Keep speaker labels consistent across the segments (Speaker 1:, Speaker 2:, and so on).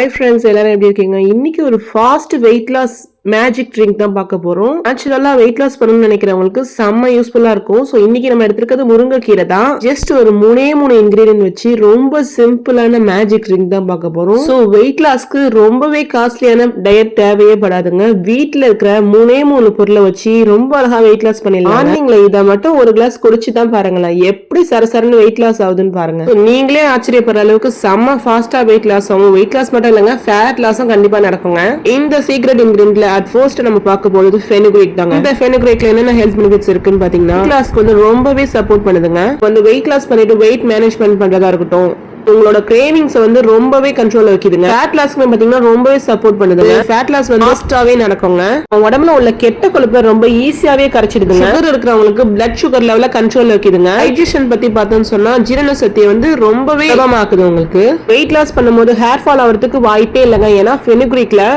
Speaker 1: Hi friends, எல்லாரும் எப்படி இருக்கீங்க? இன்னைக்கு ஒரு fast weight loss magic drink தான் பார்க்க போறோம். நேச்சுரலா வெயிட் லாஸ் பண்ணணும்னு நினைக்கிறவங்களுக்கு செம்ம யூஸ்ஃபுல்லா இருக்கும். ஸோ இன்னைக்கு நம்ம எடுத்துக்கிறது முருங்கைக்கீரை தான். ஜஸ்ட் ஒரு மூணே இன்கிரீடியன்ட் வச்சு ரொம்ப சிம்பிளான மேஜிக் ட்ரிங்க் தான் பார்க்க போறோம். ஸோ வெயிட் லாஸ்க்கு ரொம்பவே காஸ்ட்லியான டயட் தேவையே படாதுங்க. வீட்டுல இருக்கிற மூணே பொருளை வச்சு ரொம்ப அழகா வெயிட் லாஸ் பண்ணிடலாம். மார்னிங்ல இதை மட்டும் ஒரு கிளாஸ் குடிச்சு தான் பாருங்களேன், எப்படி சரசரன்னு வெயிட் லாஸ் ஆகுதுன்னு பாருங்க. நீங்களே ஆச்சரியப்படுற அளவுக்கு செம்ம ஃபாஸ்டா வெயிட் லாஸ் ஆகும். வெயிட் லாஸ் மட்டும் இல்லைங்க, ஃபேட் லாஸும் கண்டிப்பா நடக்குங்க. இந்த சீக்ரெட் இன்கிரீடியன்ட்ல அட் ஃபர்ஸ்ட் நம்ம பார்க்க போறது ஃபெனுக்ரீக் தாங்க. இந்த ஃபெனுக்ரீக்ல என்னென்ன ஹெல்த் பெனிஃபிட்ஸ் இருக்குன்னு பாத்தீங்கன்னா, வெயிட் லாஸ்க்கு வந்து ரொம்பவே சப்போர்ட் பண்ணுதுங்க. வந்து வெயிட் லாஸ் பண்ணிட்டு வெயிட் மேனேஜ்மெண்ட் பண்றதா இருக்கட்டும், உங்களோட கிரேவிங்ஸ் வந்து ரொம்பவே கண்ட்ரோல்ல வைக்குதுங்க. ஃபேட் லாஸ்க்கு பாத்தீங்கன்னா ரொம்பவே சப்போர்ட் பண்ணுதுங்க. ஃபேட் லாஸ் வந்து ஃபாஸ்டாவே நடக்குங்க. உடம்புல உள்ள கெட்ட கொழுப்பை ரொம்ப ஈஸியாவே கரைச்சிடுதுங்க. சுகர் இருக்கிறவங்களுக்கு பிளட் சுகர் லெவல கண்ட்ரோல்ல வைக்குதுங்க. டைஜஷன் பத்தி பார்த்தோம்னு சொன்னா ஜீரண சக்தியை வந்து ரொம்பவே சுலபமாக்குது உங்களுக்கு. வெயிட் லாஸ் பண்ணும்போது ஹேர் ஃபால் ஆகிறதுக்கு வாய்ப்பே இல்லைங்க. ஏன்னா ஃபெனுக்ரீக்ல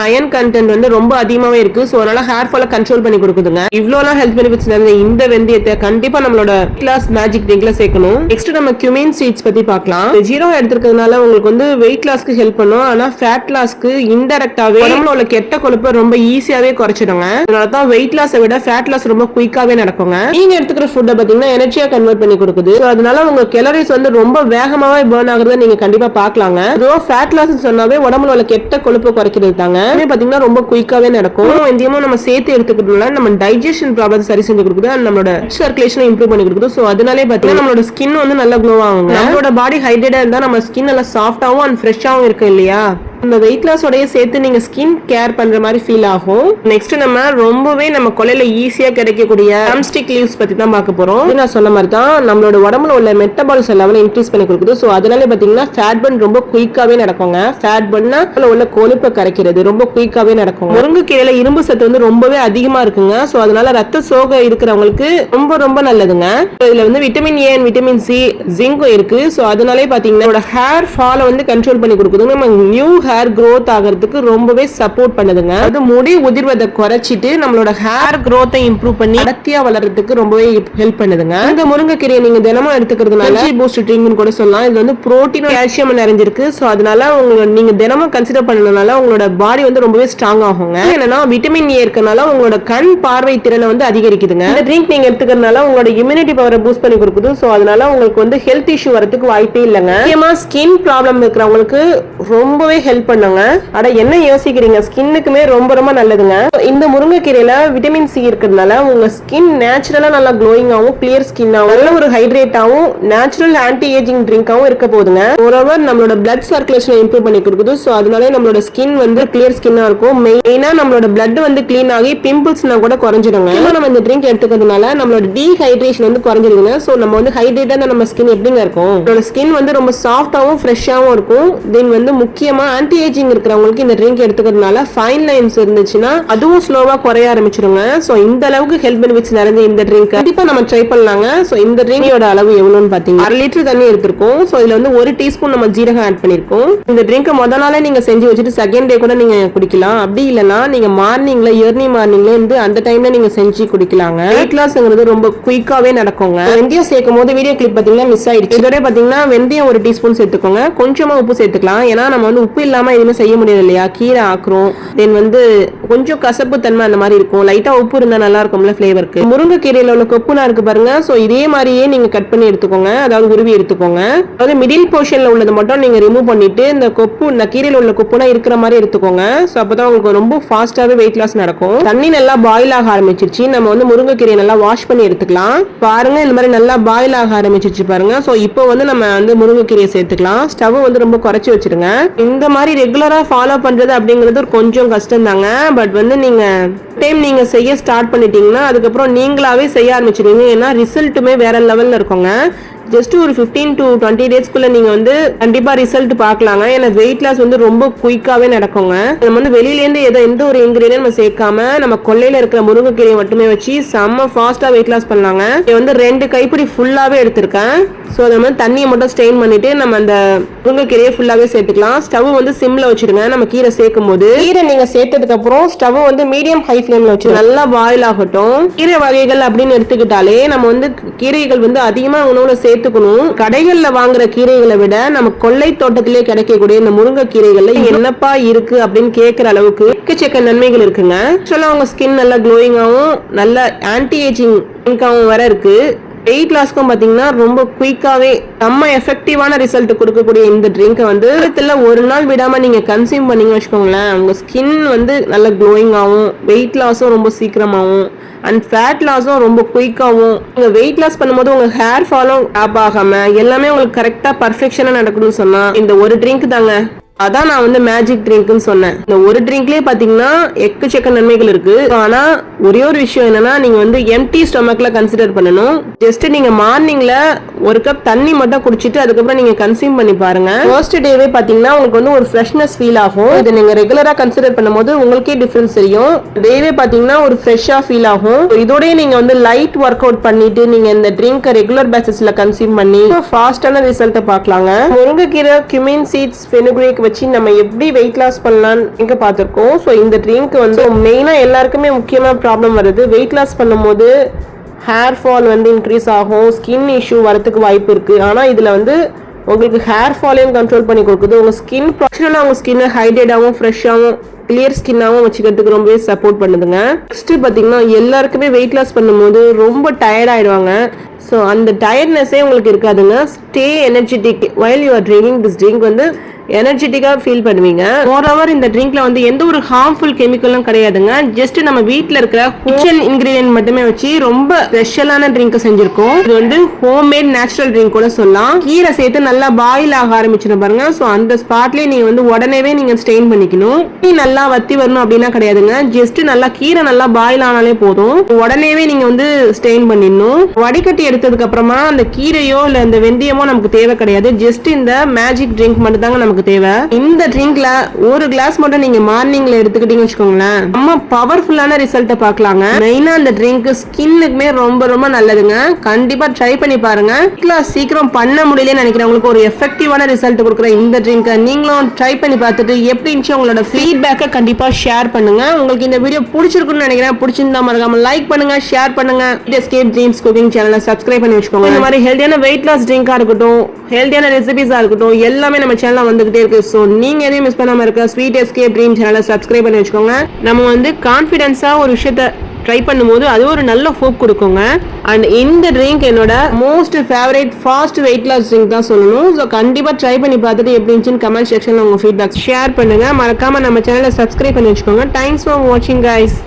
Speaker 1: அயன் கண்டென்ட் வந்து ரொம்ப அதிகமாவே இருக்கு. சோ அதனால ஹேர் ஃபால கண்ட்ரோல் பண்ணி கொடுக்குதுங்க. இவ்வளவு ஹெல்த் பெனிஃபிட்ஸ் நிறைந்த இந்த வெந்தயத்தை கண்டிப்பா நம்மளோட வெயிட் லாஸ் மேஜிக் ட்ரிங்க்ல சேர்க்கணும். நெக்ஸ்ட் நம்ம கியூமின் சீட்ஸ் பத்தி பார்க்கலாம். ஜீரோ எடுத்துக்கிறதுனால உங்களுக்கு வந்து வெயிட் லாஸ்க்கு ஹெல்ப் பண்ணும். ஆனா ஃபேட் லாஸ்க்கு இன்டைரக்டாவே உடம்புல உள்ள கெட்ட கொழுப்பை ரொம்ப ஈஸியாவே குறைச்சிடுங்க. அதனால தான் வெயிட் லாஸை விட ஃபேட் லாஸ் ரொம்ப குயிக்காவே நடக்குங்க. நீங்க எடுத்துக்கிற ஃபுட்டை பாத்தீங்கன்னா எனர்ஜியா கன்வெர்ட் பண்ணி கொடுக்குது. அதனால உங்க கேலரிஸ் வந்து ரொம்ப வேகமாவே பர்ன் ஆகுறத நீங்க கண்டிப்பா பாக்கலாங்க. ஃபேட் லாஸ் சொன்னாவே உடம்புல உள்ள கெட்ட கொழுப்பு குறைக்கிறது தாங்க. பாத்தீங்கன்னா ரொம்ப குயிக்காவே நடக்கும். இந்தியமும் நம்ம சேர்த்து எடுத்துக்கிறதுனால நம்ம டைஜஷன் ப்ராப்ளம் சரி செஞ்சு கொடுக்குது. நம்மளோட சர்க்குலேஷன் இம்ப்ரூவ் பண்ணி கொடுக்குது. சோ அதனாலே பாத்தீங்கன்னா நம்மளோட ஸ்கின் வந்து நல்லா க்ளோ ஆகுங்க. நம்மளோட பாடி ஹைட்ரேட்டா இருந்தா நம்ம ஸ்கின் நல்லா சாஃப்டாவும் அண்ட் ஃப்ரெஷ்ஷாவும் இருக்கு இல்லையா? இந்த வெயிட் லாஸ் உடைய சேர்த்து நீங்க ஸ்கின் கேர் பண்ற மாதிரி ஃபீல் ஆகும். நெக்ஸ்ட் நம்ம ரொம்பவே நம்ம கொலையில ஈஸியா கிடைக்கக்கூடிய ட்ரம்ஸ்டிக் லீவ்ஸ் பத்தி தான் பார்க்க போறோம். நான் சொன்ன மாதிரி தான் நம்மளோட உடம்புல உள்ள மெட்டபாலிசம் லெவலை இன்க்ரீஸ் பண்ணி கொடுக்குது. சோ அதனால பாத்தீங்கன்னா ஃபேட் பர்ன் ரொம்ப குயிக்காவே நடக்குங்க. ஃபேட் பர்ன்னா உள்ள கொழுப்பை கரைக்கிறது ரொம்ப குயிக்காவே நடக்கும். முருங்கைக்கீரையில இரும்பு சத்து வந்து ரொம்பவே அதிகமா இருக்குங்க. சோ அதனால ரத்த சோகை இருக்கிறவங்களுக்கு ரொம்ப ரொம்ப நல்லதுங்க. இதுல வந்து vitamin A and vitamin C, ஜிங்கும் இருக்கு. சோ அதனாலே பாத்தீங்கன்னா ஹேர் ஃபால வந்து கண்ட்ரோல் பண்ணி கொடுக்குது. நம்ம நியூ ஹேர் growth ஆகிறதுக்கு ரொம்பவே சப்போர்ட் பண்ணுதுங்க. அது முடி உதிர்வதை குறைச்சிட்டு நம்மளோட ஹேர் growth இம்ப்ரூவ் பண்ணி அடர்த்தியா வளர்றதுக்கு ரொம்பவே ஹெல்ப் பண்ணுதுங்க. இந்த முருங்கைக்கீரையை நீங்க தினமும் எடுத்துக்கிறதுனால எனர்ஜி பூஸ்ட் ட்ரிங்க்னு கூட சொல்லலாம். இது வந்து புரோட்டீன், கால்சியம் நிறைஞ்சிருக்கு. சோ அதனால நீங்க தினமும் கன்சிடர் பண்ணனால உங்களோட பாடி வந்து ரொம்பவே ஸ்ட்ராங் ஆகுங்க. என்னன்னா விட்டமின் ஏ இருக்கனால உங்களோட கண் பார்வை திறனை வந்து அதிகரிக்குதுங்க. இந்த ட்ரிங்க் நீங்க எடுத்துக்கிறதுனால உங்களோட இம்யூனிட்டி பவரை பூஸ்ட் பண்ணி கொடுக்குது. சோ அதனால உங்களுக்கு வந்து ஹெல்த் இஷ்யூ வரதுக்கு வாய்ப்பே இல்லைங்க. முக்கியமா ஸ்கின் ப்ராப்ளம் இருக்கிறவங்களுக்கு ரொம்பவே ஹெல்ப் பண்ணுங்க. அட என்ன யோசிக்கிறீங்க, ஸ்கின்னுக்குமே ரொம்ப ரொம்ப நல்லதுங்க. இந்த முருங்கைக்கீரையில விட்டமின் சி இருக்கிறதுனால உங்க ஸ்கின் நேச்சுரலா நல்லா க்ளோயிங் ஆகும், கிளியர் ஸ்கின் ஆகும், நல்ல ஒரு ஹைட்ரேட் ஆகும், நேச்சுரல் ஆன்டி ஏஜிங் ட்ரிங்காவும் இருக்க போகுதுங்க. மோரோவர் நம்மளோட பிளட் சர்க்குலேஷன் இம்ப்ரூவ் பண்ணி கொடுக்குது. சோ அதனால நம்மளோட ஸ்கின் வந்து கிளியர் ஸ்கின்னா இருக்கும். மெயினா நம்மளோட பிளட் வந்து கிளீன் ஆகி பிம்பிள்ஸ்னா கூட குறைஞ்சிடுங்க. நம்ம இந்த ட்ரிங்க் எடுத்துக்கிறதுனால நம்மளோட டீஹைட்ரேஷன் வந்து குறைஞ்சிருக்குங்க. சோ நம்ம வந்து ஹைட்ரேட்டா நம்ம ஸ்கின் எப்படிங்க இருக்கும், நம்மளோட ஸ்கின் வந்து ரொம்ப சாஃப்டாவும் ஃப்ரெஷ்ஷாவும் இருக்கும். தென் வந்து முக்கியமா ஆன்டி ஏஜிங் இருக்கிறவங்களுக்கு இந்த ட்ரிங்க் எடுத்துக்கிறதுனால ஃபைன் லைன்ஸ் இருந்துச்சுன்னா அதுவும் ஸ்லோவா குறைய ஆரம்பிச்சிருங்க. சோ இந்த அளவுக்கு ஹெல்த் பெனிஃபிட்ஸ் நிறைஞ்ச இந்த ட்ரிங்க் கண்டிப்பா நம்ம ட்ரை பண்ணலாங்க. சோ இந்த ட்ரிங்கோட அளவு எவ்வளவுன்னு பாத்தீங்கன்னா 1/2 லிட்டர் தண்ணி எடுத்திருக்கோம். சோ இதுல வந்து 1 டீஸ்பூன் நம்ம ஜீரகம் ஆட் பண்ணிருக்கோம். இந்த ட்ரிங்க் முத நாளே நீங்க செஞ்சு வச்சுட்டு செகண்ட் டே கூட நீங்க குடிக்கலாம். அப்படி இல்லனா நீங்க மார்னிங்ல ஏர்லி மார்னிங்ல இருந்து அந்த டைம்ல நீங்க செஞ்சு குடிக்கலாங்க. வெயிட் லாஸ்ங்கிறது ரொம்ப குயிக்காவே நடக்குங்க. வெந்தயம் சேர்க்கும் போது வீடியோ கிளிப் பாத்தீங்கன்னா மிஸ் ஆயிடுச்சு. இதோட பாத்தீங்கன்னா வெந்தயம் 1 டீஸ்பூன் சேர்த்துக்கோங்க. கொஞ்சமா உப்பு சேர்த்துக்கலாம். ஏன்னா நம்ம வந்து உப்பு இல்லாம எதுவுமே செய்ய முடியாது இல்லையா? கீரை ஆக்குறோம், தென் வந்து கொஞ்சம் கசப்பு தன்மை அந்த மாதிரி இருக்கும். லைட்டா உப்பு இருந்தா நல்லா இருக்கும்ல ஃபிளேவருக்கு. முருங்கைக்கீரையில உள்ள கொப்புனா இருக்கு பாருங்க. சோ இதே மாதிரியே நீங்க கட் பண்ணி எடுத்துக்கோங்க, அதாவது உருவி எடுத்துக்கோங்க. அதாவது மிடில் போர்ஷன்ல உள்ளது மட்டும் நீங்க ரிமூவ் பண்ணிட்டு இந்த கொப்பு, இந்த கீரையில உள்ள கொப்புனா இருக்கிற மாதிரி எடுத்துக்கோங்க. சோ அப்பதான் உங்களுக்கு ரொம்ப ஃபாஸ்டாவே வெயிட் லாஸ் நடக்கும். தண்ணி நல்லா பாயில் ஆக ஆரம்பிச்சிருச்சு. நம்ம வந்து முருங்கைக்கீரையை நல்லா வாஷ் பண்ணி எடுத்துக்கலாம். பாருங்க இந்த மாதிரி நல்லா பாயில் ஆக ஆரம்பிச்சிருச்சு பாருங்க. சோ இப்போ வந்து நம்ம வந்து முருங்கைக்கீரையை சேர்த்துக்கலாம். ஸ்டவ் வந்து ரொம்ப குறைச்சி வச்சிருங்க. இந்த மாதிரி ரெகுலரா ஃபாலோ பண்றது அப்படிங்கிறது கொஞ்சம் கஷ்டம் தாங்க. பட் வந்து நீங்க டைம் நீங்க செய்ய ஸ்டார்ட் பண்ணிட்டீங்கன்னா அதுக்கப்புறம் நீங்களாவே செய்ய ஆரம்பிச்சிடுவீங்க. ஏன்னா ரிசல்ட்டுமே வேற லெவல்ல இருக்குங்க. ஜஸ்ட் ஒரு 15 to 20 டேஸ்க்குள்ள நீங்க வந்து கண்டிப்பா ரிசல்ட் பார்க்கலாங்க. ஏன்னா வெயிட் லாஸ் வந்து ரொம்ப குயிக்காவே நடக்குங்க. நம்ம வந்து வெளியில இருந்து எந்த ஒரு இன்கிரீடியன்ட் நம்ம சேர்க்காம நம்ம கொல்லையில இருக்கிற முருங்கைக்கீரையை மட்டுமே வச்சு செம்ம ஃபாஸ்டா வெயிட் லாஸ் பண்ணலாங்க. இது வந்து 2 கைப்பிடி ஃபுல்லாவே எடுத்திருக்கேன். ஸோ அதை வந்து தண்ணியை மட்டும் ஸ்டெயின் பண்ணிட்டு நம்ம அந்த முருங்கைக்கீரையை ஃபுல்லாவே சேர்த்துக்கலாம். ஸ்டவ் வந்து சிம்ல வச்சிடுங்க. நம்ம கீரை சேர்க்கும் போது கீரை நீங்க சேர்த்ததுக்கு அப்புறம் ஸ்டவ் வந்து மீடியம் ஹை ஃபிளேம்ல வச்சு நல்லா பாயில் ஆகட்டும். கீரை வகைகள் அப்படின்னு எடுத்துக்கிட்டாலே நம்ம வந்து கீரைகள் வந்து அதிகமா உணவுல சேர்த்து சேர்த்துக்கணும். கடைகள்ல வாங்குற கீரைகளை விட நம்ம கொள்ளை தோட்டத்திலே கிடைக்கக்கூடிய இந்த முருங்கை கீரைகள்ல என்னப்பா இருக்கு அப்படின்னு கேட்கிற அளவுக்கு எக்கச்சக்க நன்மைகள் இருக்குங்க. ஆக்சுவலா உங்க ஸ்கின் நல்லா க்ளோயிங்காவும் நல்ல ஆன்டி ஏஜிங் வர இருக்கு. வெயிட் லாஸ்க்கும் பாத்தீங்கன்னா ரொம்ப குயிக்காவே நம்ம எஃபெக்டிவான ரிசல்ட் கொடுக்கக்கூடிய இந்த ட்ரிங்கை வந்து ஒரு நாள் விடாம நீங்க கன்சியூம் பண்ணீங்க வச்சுக்கோங்களேன், உங்க ஸ்கின் வந்து நல்ல க்ளோயிங் ஆகும், வெயிட் லாஸும் ரொம்ப சீக்கிரமாகும் அண்ட் ஃபேட் லாஸும் ரொம்ப குயிக்காகவும். நீங்க வெயிட் லாஸ் பண்ணும்போது உங்க ஹேர் ஃபாலும் ஆப் ஆகாம எல்லாமே உங்களுக்கு கரெக்டா பர்ஃபெக்ஷனா நடக்கணும்னு சொன்னா இந்த ஒரு ட்ரிங்க் தாங்க. அதான் நான் வந்து மேஜிக் ட்ரிங்க்னு சொன்னேன். இந்த ஒரு ட்ரிங்க்லயே பாத்தீங்கன்னா எக்கச்சக்க நன்மைகள் இருக்கு. ஆனா ஒரே ஒரு விஷயம் என்னன்னா, நீங்க வந்து எம்டி ஸ்டொமக்ல கன்சிடர் பண்ணணும். ஜஸ்ட் நீங்க மார்னிங்ல ஒரு கப் தண்ணி மட்டும் குடிச்சிட்டு அதுக்கப்புறம் நீங்க கன்சியூம் பண்ணி பாருங்க. ஃபர்ஸ்ட் டேவே பாத்தீங்கன்னா உங்களுக்கு வந்து ஒரு ஃப்ரெஷ்னஸ் ஃபீல் ஆகும். இதை நீங்க ரெகுலரா கன்சிடர் பண்ணும்போது உங்களுக்கே டிஃபரன்ஸ் தெரியும். டேவே பாத்தீங்கன்னா ஒரு ஃப்ரெஷ்ஷா ஃபீல் ஆகும். இதோடய நீங்க வந்து லைட் ஒர்க் அவுட் பண்ணிட்டு நீங்க இந்த ட்ரிங்க் ரெகுலர் பேசிஸ்ல கன்சியூம் பண்ணி ஃபாஸ்டான ரிசல்ட் பார்க்கலாங்க. முருங்கைக்கீரை, கியூமின் சீட்ஸ், ஃபெனுக்ரீக் வச்சு நம்ம எப்படி வெயிட் லாஸ் பண்ணலாம்னு இங்க பார்த்திருக்கோம். ஸோ இந்த ட்ரிங்க் வந்து மெயினா எல்லாருக்குமே முக்கியமான ப்ராப்ளம் வருது. வெயிட் லாஸ் பண்ணும்போது ஹேர் ஃபால் வந்து இன்க்ரீஸ் ஆகும், ஸ்கின் இஷ்யூ வரதுக்கு வாய்ப்பு இருக்கு. ஆனா இதுல வந்து உங்களுக்கு ஹேர் ஃபாலையும் கண்ட்ரோல் பண்ணி கொடுக்குது. உங்க ஸ்கின் ப்ரொஃபஷனலா உங்க ஸ்கின் ஹைட்ரேட்டாகவும் ஃப்ரெஷ்ஷாகவும் கிளியர் ஸ்கின்னாகவும் வச்சுக்கிறதுக்கு ரொம்பவே சப்போர்ட் பண்ணுதுங்க. நெக்ஸ்ட் பார்த்தீங்கன்னா எல்லாருக்குமே வெயிட் லாஸ் பண்ணும்போது ரொம்ப டயர்ட் ஆயிடுவாங்க. ஸோ அந்த டயர்ட்னஸே உங்களுக்கு இருக்காதுங்க. Stay energetic while you are drinking this drink வந்து எனர்ஜெட்டிக்காக ஃபீல் பண்ணுவீங்க. மோரோவர் இந்த ட்ரிங்க்ல வந்து எந்த ஒரு ஹார்ம்ஃபுல் கெமிக்கலும் கிடையாதுங்க. ஜஸ்ட் நம்ம வீட்டில் இருக்கிற கிச்சன் இன்கிரீடியன்ட் மட்டுமே வச்சு ரொம்ப ஸ்பெஷலான ட்ரிங்க் செஞ்சிருக்கோம். இது வந்து ஹோம்மேட் நேச்சுரல் ட்ரிங்க் கூட சொல்லலாம். கீரை சேர்த்து நல்லா பாயில் ஆக ஆரம்பிச்சிடும் பாருங்க. ஸோ அந்த ஸ்பாட்லேயே நீங்க வந்து உடனேவே நீங்க ஸ்டெயின் பண்ணிக்கணும். நல்லா வத்தி வரணும் அப்படின்னா கிடையாதுங்க. ஜஸ்ட் நல்லா கீரை நல்லா பாயில் ஆனாலே போதும், உடனேவே நீங்க வந்து ஸ்டெயின் பண்ணிடணும். வடிகட்டி எடுத்ததுக்கு அப்புறமா அந்த கீரையோ இல்ல இந்த வெந்தயமோ நமக்கு தேவை கிடையாது. ஜஸ்ட் இந்த மேஜிக் ட்ரிங்க் மட்டும் தாங்க நமக்கு தேவை. இந்த ட்ரிங்க்ல ஒரு கிளாஸ் மட்டும் நீங்க மார்னிங்ல எடுத்துக்கிட்டீங்க வச்சுக்கோங்களேன், நம்ம பவர்ஃபுல்லான ரிசல்ட் பார்க்கலாங்க. மெயினா இந்த ட்ரிங்க் ஸ்கின்னுக்குமே ரொம்ப ரொம்ப நல்லதுங்க. கண்டிப்பா ட்ரை பண்ணி பாருங்க. சீக்கிரம் பண்ண முடியலன்னு நினைக்கிறவங்களுக்கு ஒரு எஃபெக்டிவான ரிசல்ட் கொடுக்குற இந்த ட்ரிங்க் நீங்களும் ட்ரை பண்ணி பார்த்துட்டு எப்படி இருந்துச்சு உங்களோட ஃபீட்பேக்கை கண்டிப்பா ஷேர் பண்ணுங்க. உங்களுக்கு இந்த வீடியோ பிடிச்சிருக்குன்னு நினைக்கிறேன். பிடிச்சிருந்தா மறக்காம லைக் பண்ணுங்க, ஷேர் பண்ணுங்க. எஸ்கேப் ட்ரீம்ஸ் குக்கிங் சேனலை சப்ஸ்கிரைப் பண்ணி வச்சுக்கோங்க. இந்த மாதிரி ஹெல்தியான வெயிட் லாஸ் ட்ரிங்கா இருக்கட்டும், ஹெல்தியான ரெசிபிஸா இருக்கட்டும், எல்லாமே நம்ம சேனல்ல வந்துகிட்டே இருக்கு. ஸோ நீங்க எதையும் மிஸ் பண்ணாம இருக்க ஸ்வீட் எஸ்கேப் ட்ரீம் சேனலை சப்ஸ்கிரைப் பண்ணி வச்சுக்கோங்க. நம்ம வந்து கான்ஃபிடென்ஸா ஒரு விஷயத்த ட்ரை பண்ணும்போது அது ஒரு நல்ல ஹோப் கொடுக்குங்க. அண்ட் இந்த ட்ரிங்க் என்னோட most favourite fast weight loss drink தான் சொல்லணும். ஸோ கண்டிப்பாக ட்ரை பண்ணி பார்த்துட்டு எப்படி இருந்துச்சுன்னு கமெண்ட் செக்ஷனில் உங்கள் ஃபீட்பேக் ஷேர் பண்ணுங்க. மறக்காம நம்ம சேனலை சப்ஸ்கிரைப் பண்ணி வச்சுக்கோங்க. தேங்க்ஸ் ஃபார் வாட்சிங் கைஸ்.